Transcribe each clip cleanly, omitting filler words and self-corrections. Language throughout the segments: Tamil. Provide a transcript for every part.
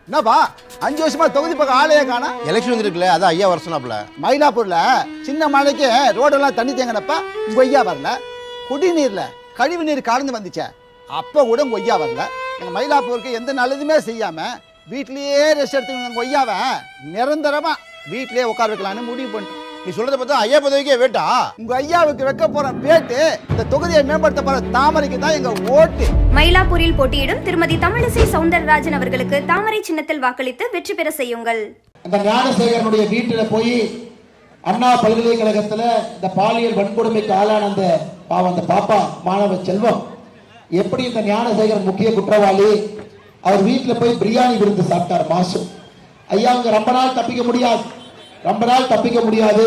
என்னப்பா 5 வருஷமா தொகுதி பக்கம் ஆளையே காணா? எலெக்ஷன் வந்துருக்குல்ல, அதான் ஐயா வர சொன்னாப்ல. மயிலாப்பூர்ல சின்ன மழைக்கு ரோடெல்லாம் தண்ணி தேங்கினப்ப உங்க ஐயா வரல. குடிநீர்ல கழிவு நீர் கலந்து வந்துச்சே, அப்ப கூட உங்க ஐயா வரல. எங்க மயிலாப்பூருக்கு எந்த நல்லதுமே செய்யாம வீட்லயே ரெஸ்ட் எடுத்துக்கணும். உங்க ஐயாவை நிரந்தரமா வீட்லயே உட்கார வைக்கலான்னு முடிவு பண்ணிட்டோம். நீ சொல்றத பார்த்தா ஐயா பதவிக்கே வேட்டா. உங்க ஐயாவுக்கு வைக்க போற பேட்டு இந்த தொகுதியை மேம்படுத்த போற தாமரைக்கு தான் எங்க ஓட்டு. மயிலாப்பூரில் போட்டியிடும் திருமதி தமிழிசை சவுந்தரராஜன் அவர்களுக்கு தாமரை சின்னத்தில் வாக்களித்து வெற்றி பெற செய்யுங்கள். அந்த ஞானசேகரனுடைய வீட்டுல போய் அண்ணா பல்கலைக்கழகத்துல இந்த பாலியல் வன்கொடுமைக்கு ஆளான அந்த பாப்பா மாணவ செல்வம் எப்படி இந்த ஞானசேகரன் முக்கிய குற்றவாளி, அவர் வீட்டுல போய் பிரியாணி விருந்து சாப்பிட்டார் மாசு. ஐயா அவங்க ரொம்ப நாள் தப்பிக்க முடியாது.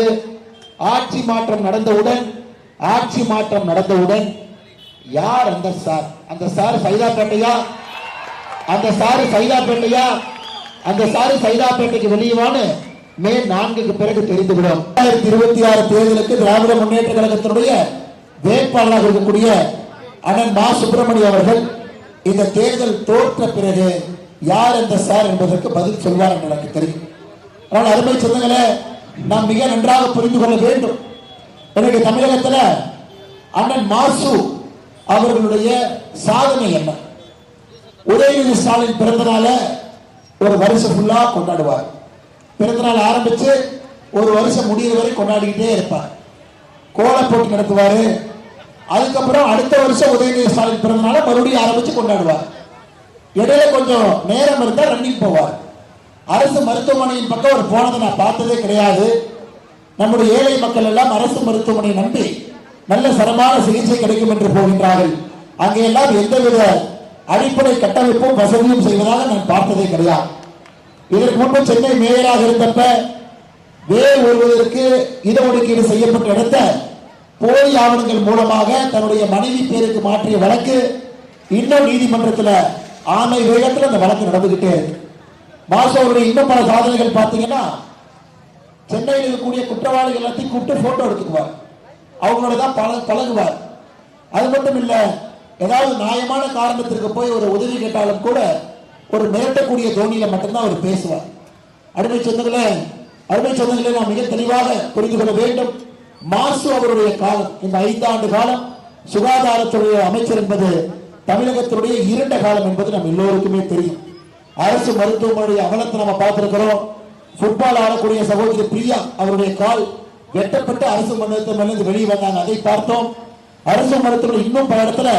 ஆட்சி மாற்றம் நடந்தவுடன் யார் அந்த சார் சைதாப்பேட்டையா, அந்த சாரு சைதாப்பேட்டைக்கு வெளியவான்னு மே 4க்கு பிறகு தெரிந்துவிடும். 2026 தேர்தலுக்கு திராவிட முன்னேற்ற கழகத்தினுடைய வேட்பாளராக இருக்கக்கூடிய அண்ணன் மா சுப்பிரமணியம் அவர்கள் இந்த தேர்தல் தோற்ற பிறகு யார் அந்த சார் என்பதற்கு பதில் சொல்வார் என்று எனக்கு தெரியும். ஆனால் அருமை சொந்தங்களே, நாம் மிக நன்றாக புரிந்து கொள்ள வேண்டும். எனக்கு தமிழகத்தில் அண்ணன் மாசு அவர்களுடைய சாதனை என்ன? உதயநிதி ஸ்டாலின் பிறந்தநாள ஒரு வருஷம் ஃபுல்லா கொண்டாடுவார். பிறந்தநாள் ஆரம்பிச்சு ஒரு வருஷம் முடிகிற வரை கொண்டாடிக்கிட்டே இருப்பார். கோல போட்டி நடத்துவாரு. அதுக்கப்புறம் அடுத்த வருஷம் உதயநிதி ஸ்டாலின் பிறந்தநாள மறுபடியும் ஆரம்பிச்சு கொண்டாடுவார். இடையில கொஞ்சம் நேரம் இருந்தா ரன்னிங் போவார். அரசு மருத்துவமனையின் பக்கம் ஒரு போனதை நான் பார்த்ததே கிடையாது. நம்முடைய ஏழை மக்கள் எல்லாம் அரசு மருத்துவமனையை நம்பி நல்ல சரமான சிகிச்சை கிடைக்கும் என்று போகின்றார்கள். அங்கெல்லாம் எந்தவித அடிப்படை கட்டமைப்பும் வசதியும் செய்வதாக நான் பார்த்ததே கிடையாது. இதற்கு முன்பு சென்னை மேயராக இருந்தப்ப வேர் ஒருவதற்கு இடஒதுக்கீடு செய்யப்பட்ட இடத்த போலி ஆவணங்கள் மூலமாக தன்னுடைய மனைவி பேருக்கு மாற்றிய வழக்கு இன்னும் நீதிமன்றத்தில் ஆமை வேகத்தில் அந்த வழக்கு நடந்துகிட்டே இருக்கு. மாசு அவருடைய இன்னும் பல சாதனைகள் பார்த்தீங்கன்னா, சென்னையில் இருக்கக்கூடிய குற்றவாளிகள் எல்லாத்தையும் கூப்பிட்டு போட்டோ எடுத்துக்குவார். அவங்களோட தான் பழகுவார். அது மட்டும் இல்ல, ஏதாவது நியாயமான காரணத்திற்கு போய் ஒரு உதவி கேட்டாலும் கூட ஒரு மிரட்டக்கூடிய தோணியில மட்டும்தான் அவர் பேசுவார். அருமை சொந்தங்களே, நாம் மிக தெளிவாக புரிந்து கொள்ள வேண்டும். மாசு அவருடைய காலம், இந்த 5 ஆண்டு காலம் சுகாதாரத்துறை அமைச்சர் என்பது தமிழகத்தினுடைய இருண்ட காலம் என்பது நம்ம எல்லோருக்குமே தெரியும். அரசு மருத்துவமனைய அவலத்தை நம்ம பார்த்திருக்கிறோம். ஃபுட்பால் ஆடக்கூடிய சகோதரி பிரியா அவருடைய கால் வெட்டப்பட்டு அரசு மருத்துவமனையிலிருந்து வெளியே வந்தாங்க, அதை பார்த்தோம். அரசு மருத்துவமனை இன்னும் பல இடத்துல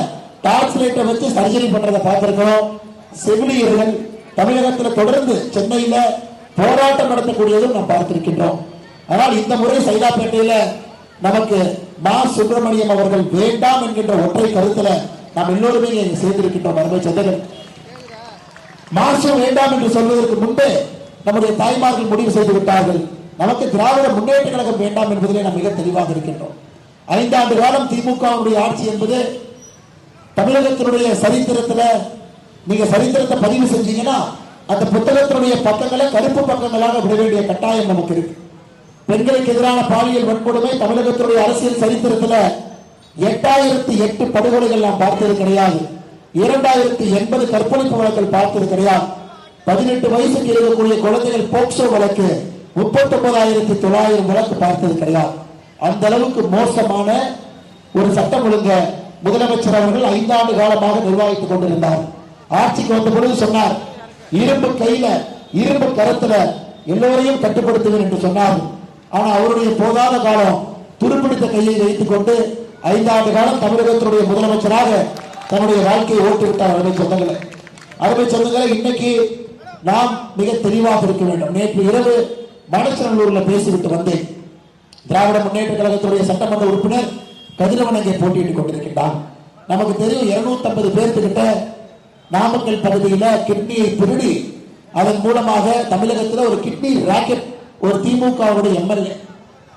டார்ச் லைட்டை வச்சு சர்ஜரி பண்றதை பார்த்திருக்கிறோம். செவிலியர்கள் தமிழகத்தில் தொடர்ந்து சென்னையில போராட்டம் நடத்தக்கூடியதும் நாம் பார்த்திருக்கின்றோம். ஆனால் இந்த முறை சைதாப்பேட்டையில நமக்கு மா சுப்பிரமணியம் அவர்கள் வேண்டாம் என்கின்ற ஒற்றை கருத்துல நாம் எல்லோருமே சேர்ந்திருக்கின்றோம். அருமை சொந்தங்கள், மாசு வேண்டாம் என்று சொல்வதற்கு முன்பே நம்முடைய தாய்மார்கள் முடிவு செய்து விட்டார்கள். நமக்கு திராவிட முன்னேற்ற கழகம் வேண்டாம் என்பதிலே நாம் மிக தெளிவாக இருக்கின்றோம். 5 ஆண்டு காலம் திமுகவுடைய ஆட்சி என்பது தமிழகத்தினுடைய சரித்திரத்தில் நீங்க சரித்திரத்தை பதிவு செஞ்சீங்கன்னா அந்த புத்தகத்தினுடைய பக்கங்களை கருப்பு பக்கங்களாக விட வேண்டிய கட்டாயம் நமக்கு இருக்கு. பெண்களுக்கு எதிரான பாலியல் வன்கொடுமை தமிழகத்தினுடைய அரசியல் சரித்திரத்தில் 8008 படுகொலைகள் நாம் பார்த்தது கிடையாது. 2080 கற்பழிப்பு வழக்குகள் பார்த்தது கிடையாது. 18 வயசுக்கு இருக்கக்கூடிய குழந்தைகள் போக்சோ வழக்கு 39,900 வழக்கு பார்த்தது கிடையாது. அந்த அளவுக்கு மோசமான ஒரு சட்டம் ஒழுங்க முதலமைச்சர் அவர்கள் 5 ஆண்டு காலமாக நிர்வகித்துக் கொண்டிருந்தார். ஆட்சிக்கு வந்த பொழுது சொன்னார், இரும்பு கையில இரும்பு கரத்துல எல்லோரையும் கட்டுப்படுத்துவேன் என்று சொன்னார். ஆனா அவருடைய போதாத காலம் துருப்பிடித்த கையை வைத்துக் கொண்டு 5 ஆண்டு காலம் தமிழகத்தினுடைய முதலமைச்சராக தன்னுடைய வாழ்க்கையை ஓட்டிவிட்டார். அருமை சொந்தங்களை இன்னைக்கு நாம் மிக தெளிவாக இருக்க வேண்டும். நேற்று இரவு மணச்சநல்லூர்ல பேசிவிட்டு வந்தேன். திராவிட முன்னேற்ற கழகத்துடைய சட்டமன்ற உறுப்பினர் கதிரவன் அங்கே போட்டியிட்டுக் கொண்டிருக்கின்றார். நமக்கு தெரியும் 250 பேர்த்துக்கிட்ட நாமக்கல் பகுதியில கிட்னியை திருடி அதன் மூலமாக தமிழகத்தில் ஒரு கிட்னி ராக்கெட் ஒரு திமுகவுடைய எம்எல்ஏ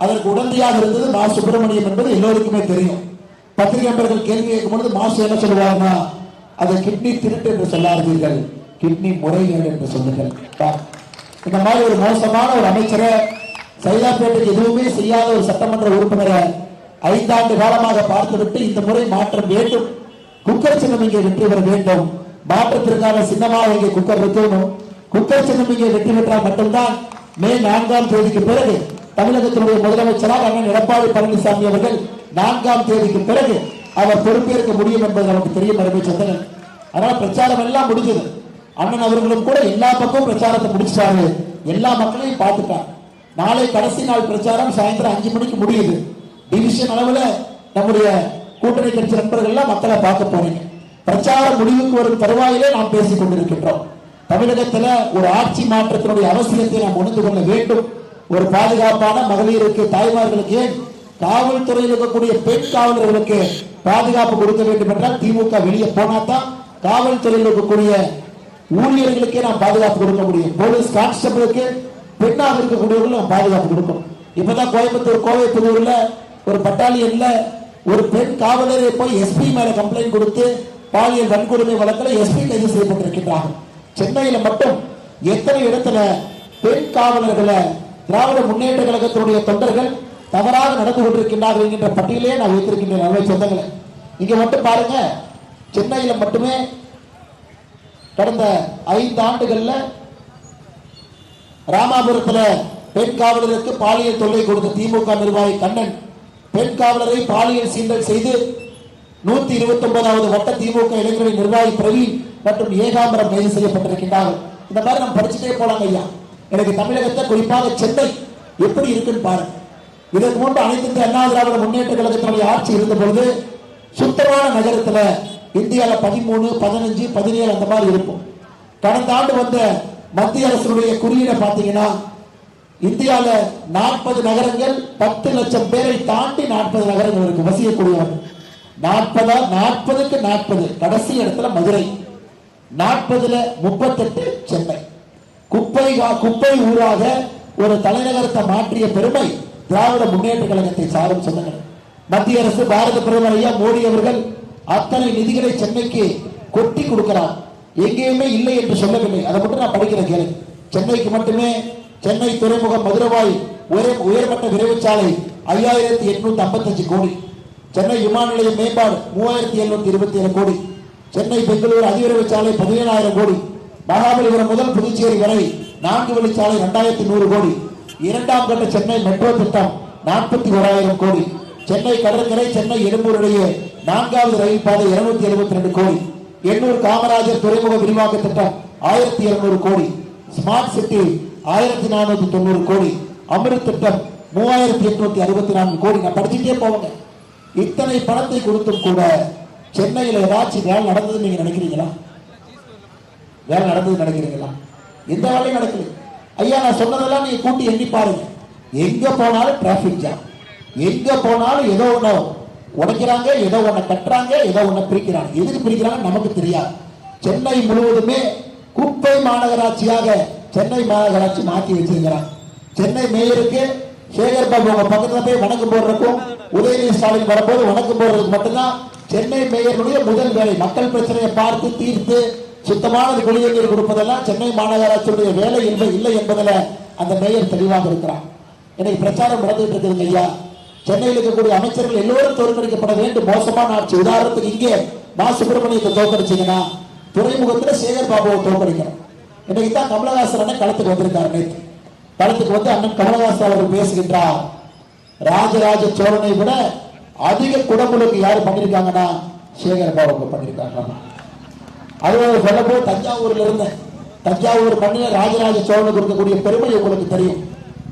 அதற்கு உடந்தையாக இருந்தது மா சுப்பிரமணியம் என்பது எல்லோருக்குமே தெரியும். பத்திரிகை நண்பர்கள் கேள்வி கேட்கும் பொழுது மாசு என்ன சொல்லுவாங்கன்னா, அதை கிட்னி திருட்டு என்று சொல்லாதீர்கள், கிட்னி முறைகேடு என்று சொல்லுங்கள். இந்த மாதிரி ஒரு மோசமான ஒரு அமைச்சரை, சைதாப்பேட்டைக்கு எதுவுமே செய்யாத ஒரு சட்டமன்ற உறுப்பினரை 5 ஆண்டு காலமாக பார்த்துவிட்டு இந்த முறை மாற்றம் வேண்டும். குக்கர் சின்னம் இங்கே வெற்றி பெற வேண்டும். மாற்றத்திற்கான சின்னமாக இங்கே குக்கர் இருக்கணும். குக்கர் சின்னம் இங்கே வெற்றி பெற்றால் மட்டும்தான் மே 4ஆம் தேதிக்கு பிறகு தமிழகத்தினுடைய முதலமைச்சராக அண்ணன் எடப்பாடி பழனிசாமி அவர்கள் 4ஆம் தேதிக்கு பிறகு அவர் பொறுப்பேற்க முடியும் என்பது நமக்கு தெரியும். அருமை சொந்தங்கள், அதனால பிரச்சாரம் எல்லாம் முடிஞ்சது. அண்ணன் அவர்களும் கூட எல்லா பக்கமும் பிரச்சாரத்தை முடிச்சாரு, எல்லா மக்களையும் பார்த்துட்டார். நாளை கடைசி நாள் பிரச்சாரம் சாயந்தரம் 5 மணிக்கு முடியுது. டிவிஷன் அளவுல நம்முடைய கூட்டணி கட்சி நண்பர்கள் எல்லாம் மக்களை பார்க்க போறீங்க. பிரச்சார முடிவுக்கு வரும் தருவாயிலே நாம் பேசிக் கொண்டிருக்கின்றோம். தமிழகத்துல ஒரு ஆட்சி மாற்றத்தினுடைய அவசியத்தை நாம் உணர்ந்து கொள்ள வேண்டும். ஒரு பாதுகாப்பான மகளிருக்கு, தாய்மார்களுக்கு, ஏன் காவல்துறையில் இருக்கக்கூடிய பெண் காவலர்களுக்கு பாதுகாப்பு கொடுக்க வேண்டும் என்றால் திமுக வெளியே போனாதான் காவல்துறையில் இருக்கக்கூடிய ஊழியர்களுக்கே நாம் பாதுகாப்பு கொடுக்க முடியும். போலீஸ் கான்ஸ்டபிளுக்கு பெண்ணாக இருக்கக்கூடியவர்கள் நாம் பாதுகாப்பு கொடுக்கணும். இப்பதான் கோயம்புத்தூர், கோவை, புதூர்ல ஒரு பட்டாலியன்ல ஒரு பெண் காவலரை போய் எஸ்பி மேல கம்ப்ளைண்ட் கொடுத்து பாலியல் வன்கொடுமை வழக்கில் எஸ்பி கைது செய்யப்பட்டிருக்கின்றார்கள். சென்னையில மட்டும் எத்தனை இடத்துல பெண் காவலர்களை திராவிட முன்னேற்ற கழகத்தினுடைய தொண்டர்கள் தவறாக நடந்து கொண்டிருக்கின்றார்கள் என்கின்ற பட்டியலே நான் வைத்திருக்கின்றேன். அவை சொந்தங்களை இங்க மட்டும் பாருங்க, சென்னையில மட்டுமே கடந்த 5 ஆண்டுகள்ல ராமாபுரத்துல பெண் காவலருக்கு பாலியல் தொல்லை கொடுத்த திமுக நிர்வாகி கண்ணன் பெண் காவலரை பாலியல் சீண்டல் செய்து 129வது வட்ட திமுக இளைஞரணி நிர்வாகி பிரவீன் மற்றும் ஏகாம்பரம் கைது செய்யப்பட்டிருக்கின்றார்கள். இந்த மாதிரி நம்ம படிச்சுட்டே போலாங்க ஐயா. எனக்கு தமிழகத்தை, குறிப்பாக சென்னை எப்படி இருக்குன்னு பாருங்க. இதற்கு முன்பு அனைத்து இந்திய அண்ணா திராவிட முன்னேற்ற கழகத்தினுடைய ஆட்சி இருந்த பொழுது சுத்தமான நகரத்துல இந்தியாவில் 13, 15, 17 அந்த மாதிரி இருக்கும். கடந்த ஆண்டு வந்த மத்திய அரசுடைய குறியீடை பார்த்தீங்கன்னா இந்தியாவில் 40 நகரங்கள் 10 லட்சம் பேரை தாண்டி 40 நகரங்கள் இருக்கு வசிக்கக்கூடியவர்கள். 40க்கு 40 கடைசி இடத்துல மதுரை, 40ல 38 சென்னை. குப்பை ஊராக ஒரு தலைநகரத்தை மாற்றிய பெருமை திராவிட முன்னேற்ற கழகத்தை சாரும் சொந்தங்கள். மத்திய அரசு, பாரத பிரதமர் ஐயா மோடி அவர்கள் அத்தனை நிதிகளை சென்னைக்கு கொட்டி கொடுக்கிறார். எங்கேயுமே இல்லை என்று சொல்லவில்லை. அதை மட்டும் நான் படிக்கிற கேள்வி. சென்னைக்கு மட்டுமே சென்னை துறைமுகம், மதுரவாய் உயர்மட்ட விரைவு சாலை 5855 கோடி, சென்னை விமான நிலைய மேம்பாடு 3727 கோடி, சென்னை பெங்களூரு அதிவிரைவு சாலை 17000 கோடி, மகாபலிபுரம் முதல் புதுச்சேரி வரை 4 வழிச்சாலை 2100 கோடி, 2ஆம் கட்ட சென்னை மெட்ரோ திட்டம் 41000 கோடி, சென்னை கடற்கரை சென்னை எழும்பூர் இடையே 4வது ரயில் பாதை 272 கோடி, எண்ணூர் காமராஜர் துறைமுக விரிவாக்க திட்டம் 1200 கோடி, ஸ்மார்ட் சிட்டி 1490 கோடி, அமிர்த் திட்டம் 3864 கோடி. நான் படிச்சுட்டே போவாங்க. இத்தனை பணத்தை கொடுத்தும் கூட சென்னையில் ஏதாச்சும் வேலை நடந்தது நீங்க நினைக்கிறீங்களா? வேலை நடந்தது நினைக்கிறீங்களா? எந்த வேலையும் நடக்கல ஐயா. நான் சொன்னதெல்லாம் நீங்க கூட்டி எண்ணி பாருங்க. எங்க போனாலும் டிராபிக் ஜாம், எங்க போனாலும் ஏதோ ஒண்ணு உடைக்கிறாங்க, ஏதோ ஒண்ணு கட்டுறாங்க, ஏதோ ஒண்ணு பிரிக்கிறாங்க. எதுக்கு பிரிக்கிறாங்க நமக்கு தெரியாது. சென்னை முழுவதுமே குப்பை மாநகராட்சியாக சென்னை மாநகராட்சி மாற்றி வச்சிருக்கிறாங்க. சென்னை மேயருக்கு சேகர் பாபு உங்க பக்கத்துல போய் வணக்கம் போடுறதுக்கும், உதயநிதி ஸ்டாலின் வரும்போது வணக்கம் போடுறதுக்கு மட்டும்தான் சென்னை மேயருடைய முதல் வேலை. மக்கள் பிரச்சனையை பார்த்து தீர்த்து சுத்தமான குடிநீர் கொடுப்பதெல்லாம் சென்னை மாநகராட்சியுடைய வேலை இல்லை என்பதில் அந்த மேயர் தெளிவாக இருக்கிறார். இன்னைக்கு பிரச்சாரம் நடந்துட்டு இருக்குதுங்க ஐயா. சென்னையில் இருக்கக்கூடிய அமைச்சர்கள் எல்லோரும் தோற்கடிக்கப்பட வேண்டும். மோசமான ஆட்சி. உதாரணத்துக்கு இங்கே மா சுப்பிரமணியத்தை தோற்கடிச்சீங்கன்னா துறைமுகத்தில் சேகர் பாபுவை தோற்கடிக்கணும். இன்னைக்கு தான் கமலஹாசன் களத்துக்கு வந்திருக்காரு. நேற்று களத்துக்கு வந்து அண்ணன் கமலஹாசன் அவர்கள் பேசுகின்றார். ராஜராஜ சோழனை விட அதிக குடமுழுக்கு யாரு பண்ணிருக்காங்கன்னா சேகர் பாபுக்கு பண்ணிருக்காங்க. அதுவும் சொல்லப்போ தஞ்சாவூர்ல இருந்த தஞ்சாவூர் மண்ணில ராஜராஜ சோழனுக்கு இருக்கக்கூடிய பெருமை உங்களுக்கு தெரியும்.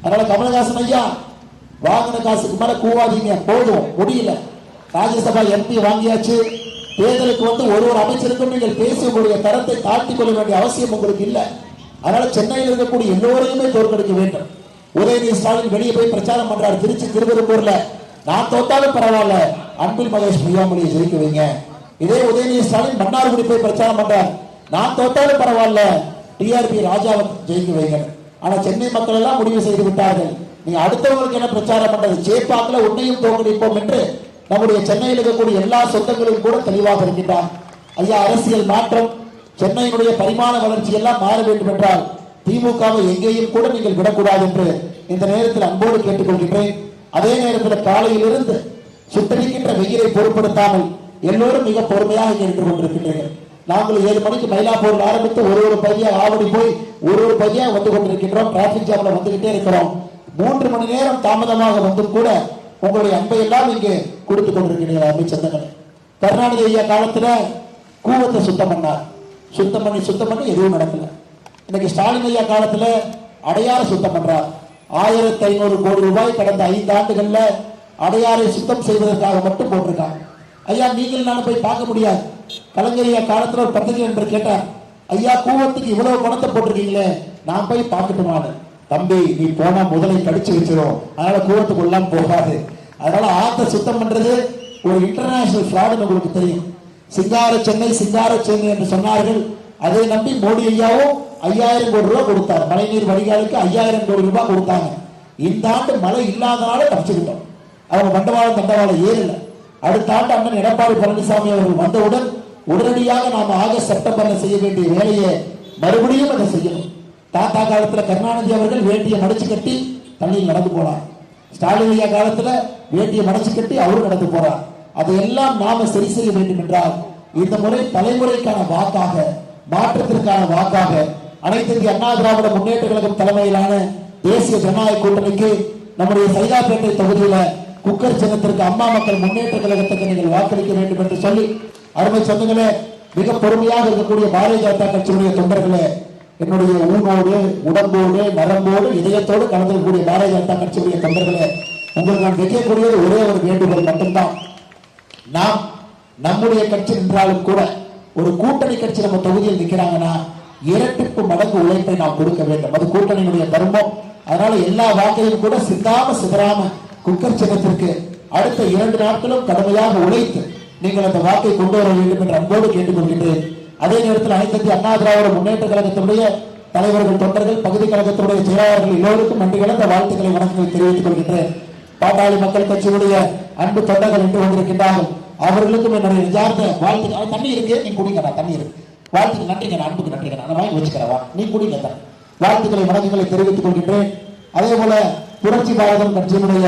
அதனால கமலஹாசன் ஐயா, வாங்கின காசுக்கு மேல கூவாதீங்க, போதும், முடியல. ராஜ்யசபா எம்பி வாங்கியாச்சு. தேர்தலுக்கு வந்து ஒரு அமைச்சருக்கும் நீங்கள் பேசி உங்களுடைய தரத்தை தாழ்த்திக் கொள்ள வேண்டிய அவசியம் உங்களுக்கு இல்லை. அதனால சென்னையில் இருக்கக்கூடிய எல்லோரையுமே தோற்கடிக்க வேண்டும். உதயநிதி ஸ்டாலின் வெளியே போய் பிரச்சாரம் பண்றாரு. திருச்சி, திருவெரும்பூர்ல நான் தோத்தாலும் பரவாயில்ல, அன்பில் மகேஷ் பொய்யாமொழியை ஜெயிக்க வைங்க. இதே உதயநிதி ஸ்டாலின் மன்னார்குடி போய் பிரச்சாரம் பண்றார். நான் தோத்தாலும் பரவாயில்ல, டிஆர்பி ராஜாவை ஜெயிக்க வைங்க. ஆனா சென்னை மக்கள் எல்லாம் முடிவு செய்து விட்டார்கள். நீங்க அடுத்தவங்களுக்கு என்ன பிரச்சாரம் பண்றது? சேப்பாக்கில் உன்னையும் தோற்கடிப்போம் என்று நம்முடைய சென்னையில் இருக்கக்கூடிய எல்லா சொந்தங்களும் கூட தெளிவாக இருக்கின்றார். ஐயா, அரசியல் மாற்றம், சென்னையினுடைய பரிமாண வளர்ச்சி எல்லாம் மாற வேண்டும் என்றால் திமுகவை எங்கேயும் கூட நீங்கள் விடக்கூடாது என்று இந்த நேரத்தில் அன்போடு கேட்டுக்கொள்கின்றேன். அதே நேரத்தில் காலையிலிருந்து சுட்டடிக்கின்ற வெயிலை பொருட்படுத்தாமல் எல்லோரும் மிக பொறுமையாக இங்கே நின்று கொண்டிருக்கின்றீர்கள். நாங்கள் 7 மணிக்கு மயிலாப்பூரில் ஆரம்பித்து ஒரு பகுதியாக ஆவடி போய் ஒரு பையன் வந்து கொண்டிருக்கின்றோம். டிராபிக் ஜாம்ல வந்துகிட்டே இருக்கிறோம். 3 மணி நேரம் தாமதமாக வந்தும் கூட உங்களுடைய அன்பை எல்லாம் இங்கே கொடுத்து கொண்டிருக்கிறீர்கள். அன்பை சொந்தங்களே, கருணாநிதி ஐயா காலத்துல கூவத்தை சுத்தம் பண்ணார். சுத்தம் பண்ணி எதுவும் நடக்கல. இன்னைக்கு ஸ்டாலின் ஐயா காலத்துல அடையாறு சுத்தம் பண்றார். 1500 கோடி ரூபாய் கடந்த 5 ஆண்டுகள்ல அடையாறை சுத்தம் செய்வதற்காக மட்டும் போட்டிருக்காங்க. ஐயா நீங்கள் நானும் போய் பார்க்க முடியாது. கலைஞர் ஐயா காலத்துல ஒரு பத்திரிகை நண்பர் கேட்டார், ஐயா கூவத்துக்கு இவ்வளவு பணத்தை போட்டிருக்கீங்களே, நான் போய் பார்க்கட்டுமான்னு. தம்பி, நீ போனா முதலை கடிச்சு வச்சிரும், அதனால கூவத்துக்குள்ளாம் போகாது. அதனால ஆத்த சுத்தம் பண்றது ஒரு இன்டர்நேஷனல் ஃப்ராடுன்னு உங்களுக்கு தெரியும். சிங்கார சென்னை என்று சொன்னார்கள். அதை நம்பி மோடி ஐயாவும் 5000 கோடி ரூபாய் கொடுத்தார். மழைநீர் வடிகாலுக்கு 5000 கோடி ரூபாய் கொடுத்தாங்க. இந்த ஆண்டு மழை இல்லாதனால தப்பிச்சுக்கிட்டோம். அவங்க தண்டவாளம் ஏறல. அடுத்த ஆண்டு அண்ணன் எடப்பாடி பழனிசாமி அவர்கள் வந்தவுடன் உடனடியாக நாம ஆகஸ்ட் செப்டம்பர்ல செய்ய வேண்டிய வேலையை மறுபடியும் அதை செய்யணும். தாத்தா காலத்துல கருணாநிதி அவர்கள் வேட்டியை மடிச்சு கட்டி தண்ணியில் நடந்து போனார். ஸ்டாலின் ஐயா காலத்துல வேட்டியை மடிச்சு கட்டி அவரும் நடந்து போறார். அதையெல்லாம் நாம சரி செய்ய வேண்டும் என்றால் இந்த முறை தலைமுறைக்கான வாக்காக, மாற்றத்திற்கான வாக்காக அனைத்து இந்திய அண்ணா திராவிட முன்னேற்ற கழகம் தலைமையிலான தேசிய ஜனநாயக கூட்டணிக்கு நம்முடைய சைதாப்பேட்டை தொகுதியில குக்கர் சின்னத்திற்கு அம்மா மக்கள் முன்னேற்ற கழகத்துக்கு நீங்கள் வாக்களிக்க வேண்டும் என்று சொல்லி, அருமை சொந்தங்களே, மிக பொறுமையாக இருக்கக்கூடிய பாரதிய ஜனதா கட்சியுடைய தொண்டர்களே, என்னுடைய ஊனோடு, உடம்போடு, நரம்போடு, இதயத்தோடு கலந்திருக்கக்கூடிய பாரதிய ஜனதா கட்சியுடைய தொண்டர்களே, உங்களுக்கு நான் வைக்கக்கூடியது ஒரே ஒரு வேண்டுகோள் மட்டும்தான். நாம் நம்முடைய கட்சி நின்றாலும் கூட ஒரு கூட்டணி கட்சி நம்ம தொகுதியில் நிற்கிறாங்கன்னா இரட்டிப்பு மடங்கு உழைப்பை நாம் கொடுக்க வேண்டும். அது கூட்டணியினுடைய தர்மம். அதனால எல்லா வாக்கையும் கூட சிதறாம குக்கர் சின்னத்திற்கு அடுத்த 2 நாட்களும் கடுமையாக உழைத்து நீங்கள் அந்த வாக்கை கொண்டு வர வேண்டும் என்று அன்போடு கேட்டுக்கொள்கின்றேன். அதே நேரத்தில் அனைத்து இந்திய அண்ணா திராவிட முன்னேற்ற கழகத்தினுடைய தலைவர்கள், தொண்டர்கள், பகுதி கழகத்தினுடைய செயலாளர்கள் எல்லோருக்கும் நன்றி கலந்த வாழ்த்துக்களை வணக்கங்களை தெரிவித்துக் கொள்கின்றேன். பாட்டாளி மக்கள் கட்சியுடைய அன்பு தொண்டர்கள் என்று வந்திருக்கின்றார்கள். அவர்களுக்கும் என்னுடைய நெஞ்சார்ந்த வாழ்த்துக்கள். தண்ணி இருக்கு, நீ குடிங்கடா, தண்ணி இருக்கு. வாழ்த்துக்கு நன்றிங்க, அன்புக்கு நன்றிங்க, நான் வாங்கி வச்சுக்கிறவா, நீ குடிங்க. வாழ்த்துக்களை வணக்கங்களை தெரிவித்துக் கொள்கின்றேன். அதே போல புரட்சி பாரதம் கட்சியினுடைய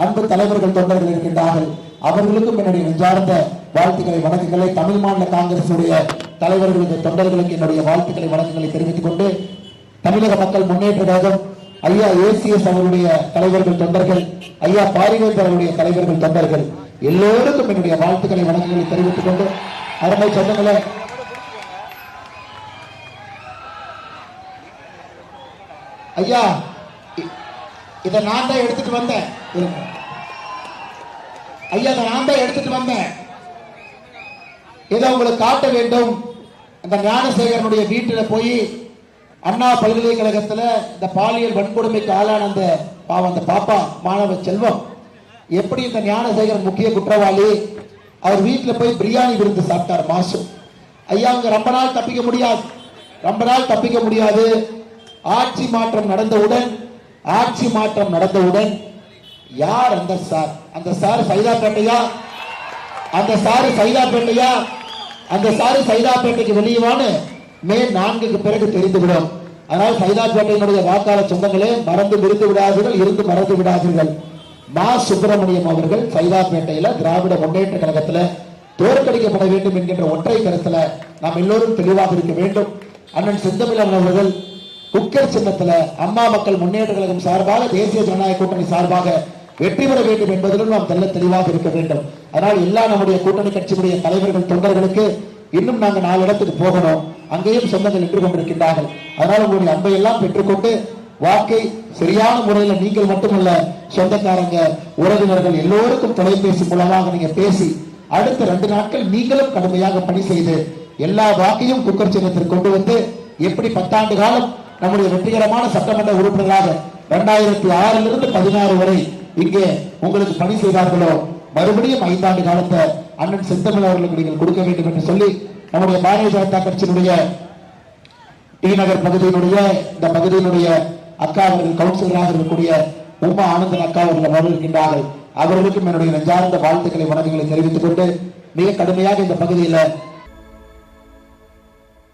அன்பு தலைவர்கள், தொண்டர்கள் இருக்கின்றார்கள். அவர்களுக்கும் என்னுடைய நெஞ்சார்ந்த வாழ்த்துக்களை வணக்கங்களை, தமிழ் மாநில காங்கிரசுடைய தலைவர்களுக்கு, தொண்டர்களுக்கு என்னுடைய வாழ்த்துக்களை வணக்கங்களை தெரிவித்துக் கொண்டு, தமிழக மக்கள் முன்னேற்ற கழகம் ஐயா ஏசிஎஸ் அவருடைய தலைவர்கள், தொண்டர்கள், ஐயா பாரிவேந்தர் அவருடைய தலைவர்கள், தொண்டர்கள் எல்லோருக்கும் என்னுடைய வாழ்த்துக்களை வணக்கங்களை தெரிவித்துக் கொண்டு, அருமை சொந்தங்களே, ஐயா இதை நான் தான் எடுத்துட்டு வந்தேன். ஐயா இதை நான் தான் எடுத்துட்டு வந்தேன். இதை உங்களுக்கு காட்ட வேண்டும். அந்த ஞானசேகரனுடைய வீட்டில் போய் அண்ணா பல்கலைக்கழகத்தில் இந்த பாலியல் வன்கொடுமைக்கு ஆளான அந்த பாப்பா மாணவ செல்வம் எப்படி இந்த ஞானசேகரன் முக்கிய குற்றவாளி, அவர் வீட்டில் போய் பிரியாணி விருந்து சாப்பிட்டார் மாசம். ஐயா அவங்க ரொம்ப நாள் தப்பிக்க முடியாது. ஆட்சி மாற்றம் நடந்தவுடன் யார் அந்த சார்? அந்த சார் சைதாப்பேட்டையா? அந்த சாரு சைதாப்பேட்டைக்கு வெளியவான்னு மே 4க்கு பிறகு தெரிந்துவிடும். அதனால் சைதாப்பேட்டையினுடைய வாக்காளர் சொந்தங்களே, மறந்து விடாதீர்கள். மா சுப்பிரமணியம் அவர்கள் சைதாப்பேட்டையில திராவிட முன்னேற்ற கழகத்துல தோற்கடிக்கப்பட வேண்டும் என்கின்ற ஒற்றை கருத்துல நாம் எல்லோரும் தெளிவாக இருக்க வேண்டும். அண்ணன் செந்தமிழன் அவர்கள் குக்கர் சின்னத்துல அம்மா மக்கள் முன்னேற்ற கழகம் சார்பாக, தேசிய ஜனநாயக கூட்டணி சார்பாக வெற்றி பெற வேண்டும் என்பதிலும் நாம் தெளிவாக இருக்க வேண்டும். அதனால் எல்லா நம்முடைய கூட்டணி கட்சியுடைய தலைவர்கள், தொண்டர்களுக்கு இன்னும் நாங்கள் 4 இடத்துக்கு போகணும். அங்கேயும் சொந்தங்கள் நின்று கொண்டிருக்கின்றார்கள். அதனால் உங்களுடைய அன்பை எல்லாம் பெற்றுக்கொண்டு வாக்கை சரியான முறையில் நீங்கள் மட்டுமல்ல, சொந்தக்காரங்க, உறவினர்கள் எல்லோருக்கும் தொலைபேசி மூலமாக நீங்க பேசி அடுத்த 2 நாட்கள் நீங்களும் கடுமையாக பணி செய்து எல்லா வாக்கையும் குக்கர் சின்னத்திற்கு கொண்டு வந்து எப்படி 10 ஆண்டு காலம் நம்முடைய வெற்றிகரமான சட்டமன்ற உறுப்பினராக 2006 16 வரை இங்கே உங்களுக்கு பணி செய்தார்களோ, மறுபடியும் 5 ஆண்டு காலத்தை அண்ணன் செந்தமிழ் அவர்களுக்கு நீங்கள் கொடுக்க வேண்டும் என்று சொல்லி, நம்முடைய பாரதிய ஜனதா கட்சியினுடைய டி நகர் பகுதியினுடைய இந்த பகுதியினுடைய அக்கா அவர்கள் கவுன்சிலராக இருக்கக்கூடிய உமா ஆனந்தன் அக்கா அவர்கள் வருகின்றார்கள். அவர்களுக்கும் என்னுடைய நெஞ்சார்ந்த வாழ்த்துக்களை வணக்கங்களை தெரிவித்துக் கொண்டு, மிக கடுமையாக இந்த பகுதியில்